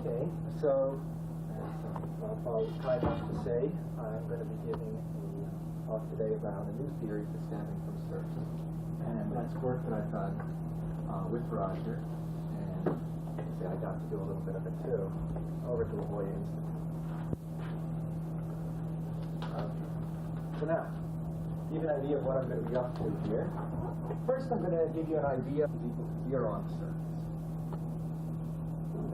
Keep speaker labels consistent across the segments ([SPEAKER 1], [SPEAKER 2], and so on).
[SPEAKER 1] Okay, so I'll try not to say, I'm going to be giving a talk today about a new theory for scattering from surface. And that's work that I've done with Roger. And see, I got to do a little bit of it too, over to La Jolla Institute. So now, give you an idea of what I'm going to be up to here. First, I'm going to give you an idea of equal to zero on the surface.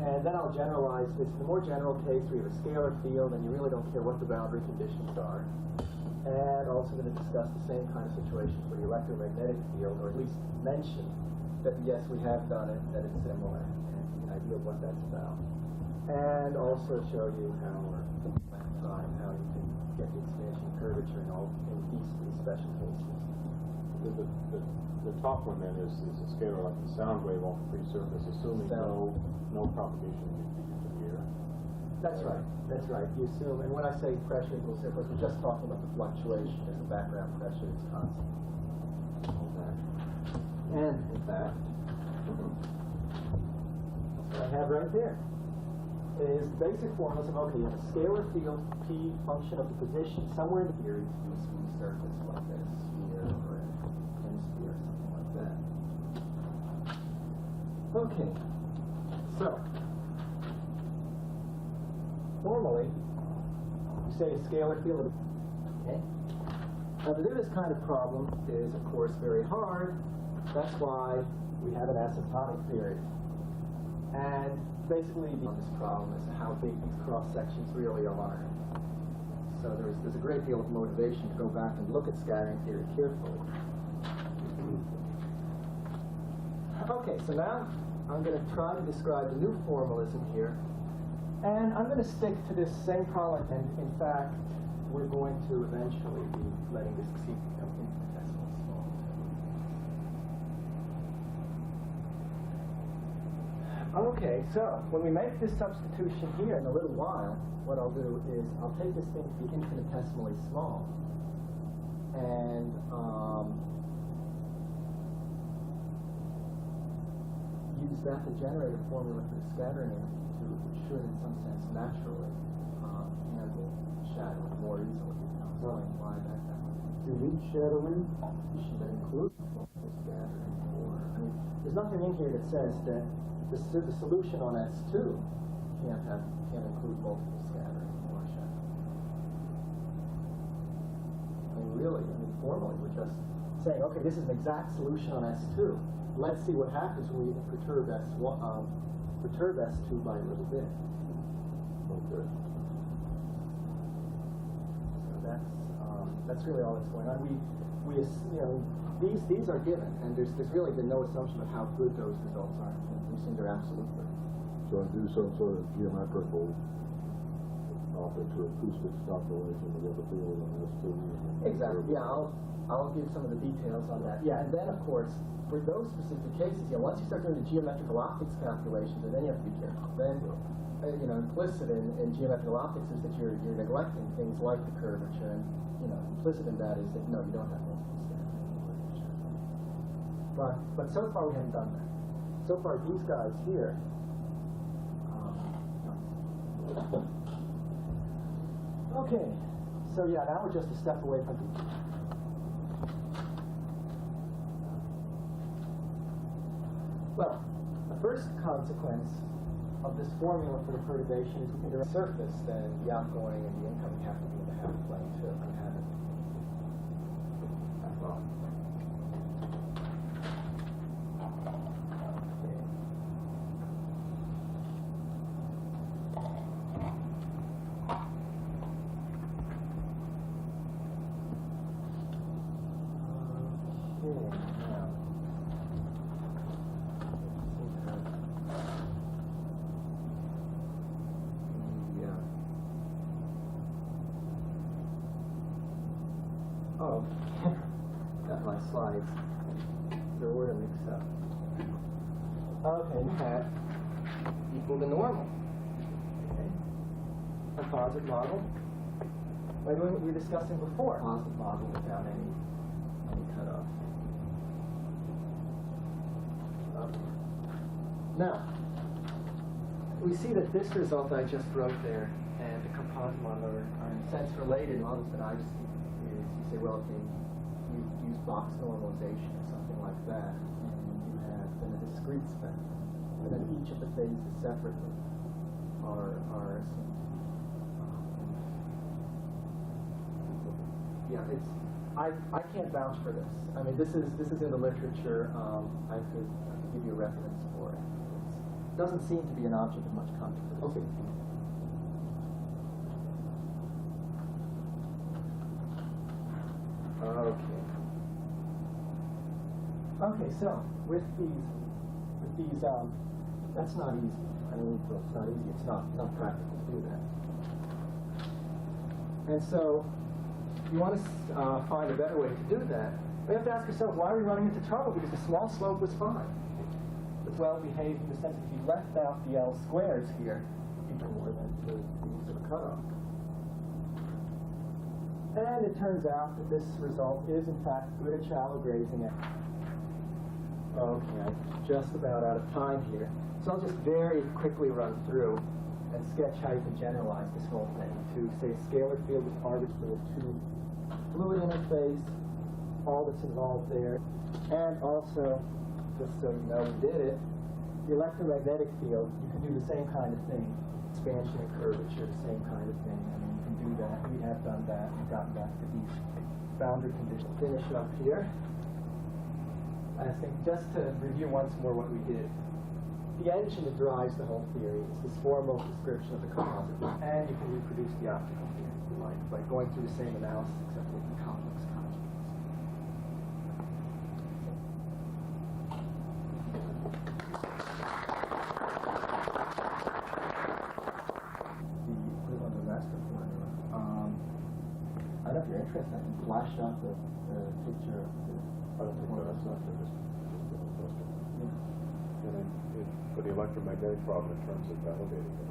[SPEAKER 1] And then I'll generalize this. In the more general case, we have a scalar field, and you really don't care what the boundary conditions are. And also going to discuss the same kind of situations for the electromagnetic field, or at least mention that, yes, we have done it, that it's similar, and an idea of what that's about. And also show you how, or last time, how you can get the expansion curvature in all in these three special cases.
[SPEAKER 2] The top one then is a scalar like the sound wave off the free surface, assuming no propagation to the air.
[SPEAKER 1] That's right. That's right. You assume, and when I say pressure equals zero, we're just talking about the fluctuation as the background pressure is constant. And in fact, what I have right there is the basic formulas of, okay, you have a scalar field P function of the position somewhere in the theory to a smooth surface like this, sphere or a hemisphere, something like that. Okay, so formally, you say a scalar field. Okay. Now to do this kind of problem is, of course, very hard. That's why we have an asymptotic theory. And basically, this problem is how big these cross sections really are. So there's a great deal of motivation to go back and look at scattering theory carefully. Okay, so now I'm going to try to describe the new formalism here. And I'm going to stick to this same problem, and in fact, we're going to eventually be letting this exceed become infinitesimally small. Okay, so when we make this substitution here in a little while, what I'll do is I'll take this thing to be infinitesimally small, and use that to generate a formula for the scattering amplitude, which should, in some sense, naturally handle shadowing more easily. I'll explain why that would be.
[SPEAKER 3] You need shadowing?
[SPEAKER 1] Should that include multiple scattering? Or, I mean, there's nothing in here that says that the solution on S2 can't include multiple scattering or shadowing. I mean, really, formally, we're just saying, okay, this is an exact solution on S2. Let's see what happens when we perturb S2 by a little bit.
[SPEAKER 2] Okay.
[SPEAKER 1] So that's really all that's going on. These are given, and there's really been no assumption of how good those results are. We seem they're absolute.
[SPEAKER 3] So I do some sort of geometrical optics or acoustics calculation to get the field on S2.
[SPEAKER 1] Exactly. Yeah, I'll give some of the details on that. Yeah, and then of course, for those specific cases, once you start doing the geometrical optics calculations, and then you have to be careful. Then, implicit in geometrical optics is that you're neglecting things like the curvature, and implicit in that is that no, you don't have multiple scattering. But so far we haven't done that. So far, these guys here. Okay, so yeah, now we're just a step away from the. Well, the first consequence of this formula for the perturbation is we can direct surface, then the outgoing and the incoming have to be in the half plane too. We have it. Well. Oh, got my slides. There were a mix-up. Okay, hat equal to normal. Okay. Composite model. By doing what we were discussing before. Composite model without any cutoff. Okay. Now, we see that this result I just wrote there and the composite model are in a sense related. Models that I see is you say, well, okay, you use box normalization or something like that, and you have then a discrete spectrum, and then each of the phases separately are assumed to be. Yeah, it's. I can't vouch for this. I mean, this is in the literature. I could give you a reference for it. It doesn't seem to be an object of much controversy.
[SPEAKER 3] Okay.
[SPEAKER 1] Okay, so with these, that's not easy. I mean, well, it's not easy. It's not practical to do that. And so, you want to find a better way to do that. We have to ask ourselves, why are we running into trouble? Because the small slope was fine. It's well behaved in the sense that if you left out the L squares here, you get more than the sort of cutoff. And it turns out that this result is, in fact, good at shallow grazing. Okay, just about out of time here. So I'll just very quickly run through and sketch how you can generalize this whole thing to, say, a scalar field with arbitrary two fluid interface, all that's involved there, and also, just so you know we did it, the electromagnetic field, you can do the same kind of thing, expansion and curvature, the same kind of thing. I mean, you can do that. We have done that and gotten back to these boundary conditions. Finish up here. I think just to review once more what we did. The engine that drives the whole theory is this formal description of the composite, and you can reproduce the optical theory if you like by going through the same analysis except with the complex conjugates. The equivalent of master formula. I don't know if you're interested. I can flash up the picture of the.
[SPEAKER 2] I don't think that's not for this.
[SPEAKER 1] Yeah.
[SPEAKER 2] And then for the electromagnetic problem, in terms of validating it.